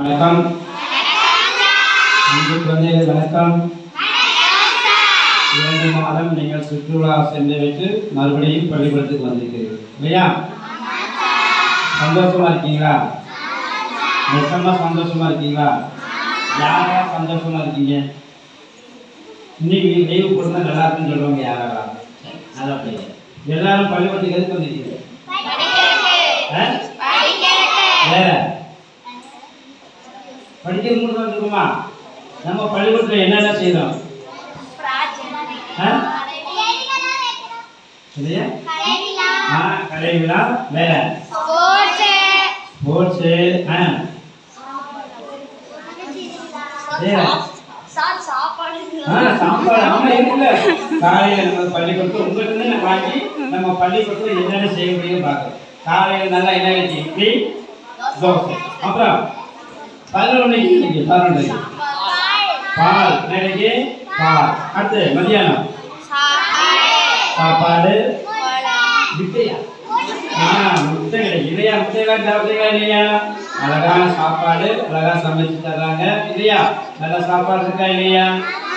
வணக்கம். குழந்தைகள் வணக்கம். 2 மாதம் நீங்கள் சுற்றுலா சென்றுவிட்டு மறுபடியும் பள்ளிக்கூடத்துக்கு வந்திருக்கிறீர்கள் இல்லையா? சந்தோஷமா இருக்கீங்களா? நிச்சயமா சந்தோஷமா இருக்கீங்களா? யாரா சந்தோஷமா இருக்கீங்க? இன்னைக்கு லீவு போட்டுனா நல்லா இருக்குன்னு சொல்றவங்க யாரா? நல்லா பையன். எல்லாரும் பள்ளிக்கூடத்துக்கு எதுக்கு வந்திருக்கீங்க? வேற படிக்கிறது மட்டும் தான் இருக்குமா? நம்ம பள்ளிக்கூடத்தில் என்னென்ன செய்யறோம்? கலை விழா, வேற ஸ்போர்ட்ஸ், சாப்பாடு. ஆமா இருக்குல்ல, காலையில நம்ம பள்ளிக்கூடத்தில் உங்களுக்கு வாங்கி நம்ம பள்ளிக்கூடத்தில் என்னென்ன செய்ய முடியும் பார்க்கறோம். காலையில் நல்லா என்ன இட்லி தோசை, அப்புறம் 11 பால், நெடுகி பால். அடுத்து மதியானம் சாப்பாடு, முட்டையா? முட்டை கிடையாது இல்லையா? முட்டையெல்லாம் சாப்பிட்டீங்களா இல்லையா? அழகான சாப்பாடு, அழகா சமைச்சு தர்றாங்க இல்லையா? நல்ல சாப்பாடு இருக்கா இல்லையா?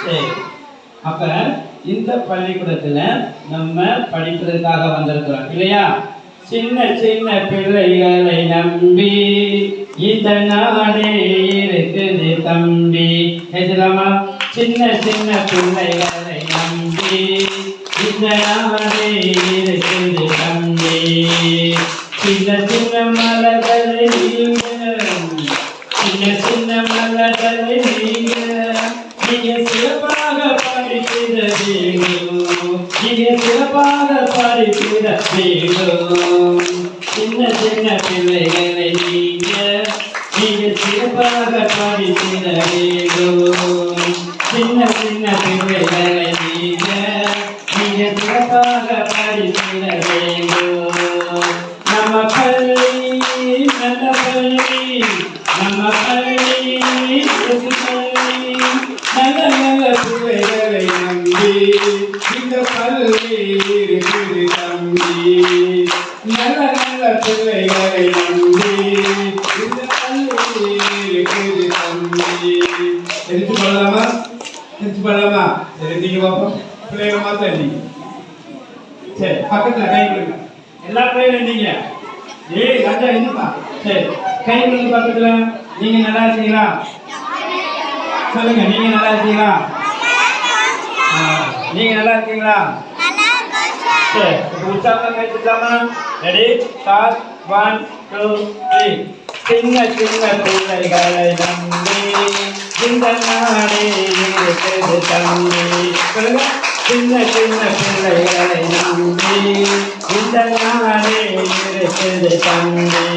சரி, அப்ப இந்த பள்ளிக்கூடத்துல நம்ம படிப்பதற்காக வந்திருக்கிறோம் இல்லையா? சின்ன சின்ன பிள்ளைகளை நம்பி இந்த நாடே இருக்குது தம்பி. கேட்கலாமா? சின்ன சின்ன பிள்ளைகளை நம்பி இந்த நாடே இருக்குது தம்பி. சின்ன சின்ன மலர்களை நீங்க, சின்ன சின்ன மலர்களை நீங்க சிறப்பாக படிக்கிற வேண்டும், நீங்க சிறப்பாக படிக்கிற வேண்டும். சின்ன சின்ன பிள்ளைகளை நீங்க சிறப்பாக படிக்கிற வேண்டும். சின்ன சின்ன பிள்ளைகளை நீங்க சிறப்பாக படிக்கிற வேண்டும். நம்ம பள்ளி நல்ல பள்ளி, நம்ம பள்ளி நல்ல நல்ல பிள்ளைகளை நம்பி இந்த பள்ளி இருக்குது தம்பி. நல்ல நல்ல பிள்ளைகளை நம்பி இந்த பள்ளி இருக்குது தம்பி. எடுத்து போடலாமா? எடுத்து போடலாமா? நீங்க பார்ப்போம். பிள்ளைகளை மாத்த நீங்க சரி, பக்கத்துல கை கொடுங்க. எல்லா பிள்ளைகளும் நீங்க ராஜா என்னப்பா? சரி, கை கொடுங்க பக்கத்துல. நீங்க நல்லா இருக்கீங்களா? சொல்லுங்க, நீங்க நல்லா இருக்கீங்களா? நீங்க நல்லா இருக்கீங்களா? சரி, உற்சாகம் கைத்துட்டாமா? Ready, start. 1 2 3. சின்ன சின்ன பிள்ளைகளை நம்பி இந்த நாடே இருக்குது தம்பி. சொல்லுங்க, சின்ன சின்ன பிள்ளைகளை நம்பி இந்த நாடே இருக்குது தம்பி.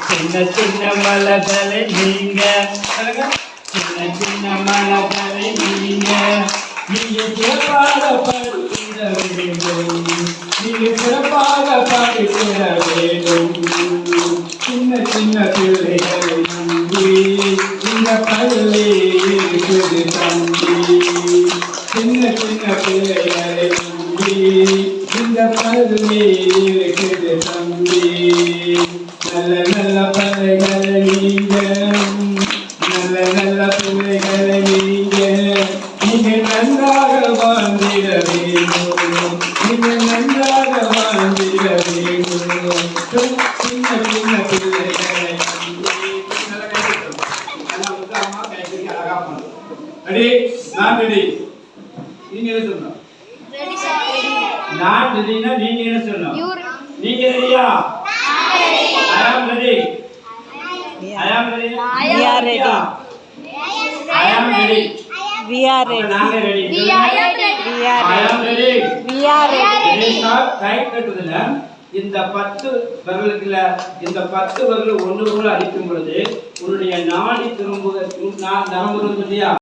சின்ன சின்ன மலர்களை நீங்க, சொல்லுங்க, சின்ன சின்ன மலர்களை நீங்க சிறப்பாக படிக்கிற வேண்டும், நீங்க சிறப்பாக படிக்கிற வேண்டும். சின்ன சின்ன பிள்ளைகளை நம்பி இந்த பள்ளி இருக்குது தம்பி. சின்ன சின்ன பிள்ளைகளை நம்பி இந்த பள்ளி இருக்குது தம்பி. நல்ல நல்ல பிள்ளைகளை நீங்க, நல்ல நல்ல பிள்ளைகளை நீங்க நன்றாக வாழ்ந்திட வேண்டும், நீங்க நன்றாக வாழ்ந்திட வேண்டும். சின்ன சின்ன பிள்ளைகளை நான் ரெடி. நீங்க என்ன சொல்லணும்? நான் ரெடினா நீங்க என்ன சொல்லணும்? நீங்க ரெடியா? I am ready. I am ready. We are ready. I am ready. We are ready. நாங்க ready. We are ready. I am ready. We are ready. Right கட்டுதுல இந்த 10 விரலுக்குல இந்த 10 விரல் ஒன்று கூட அடிக்கும் பொழுது உன்னுடைய நாடி திரும்ப நரம்பு இல்லையா?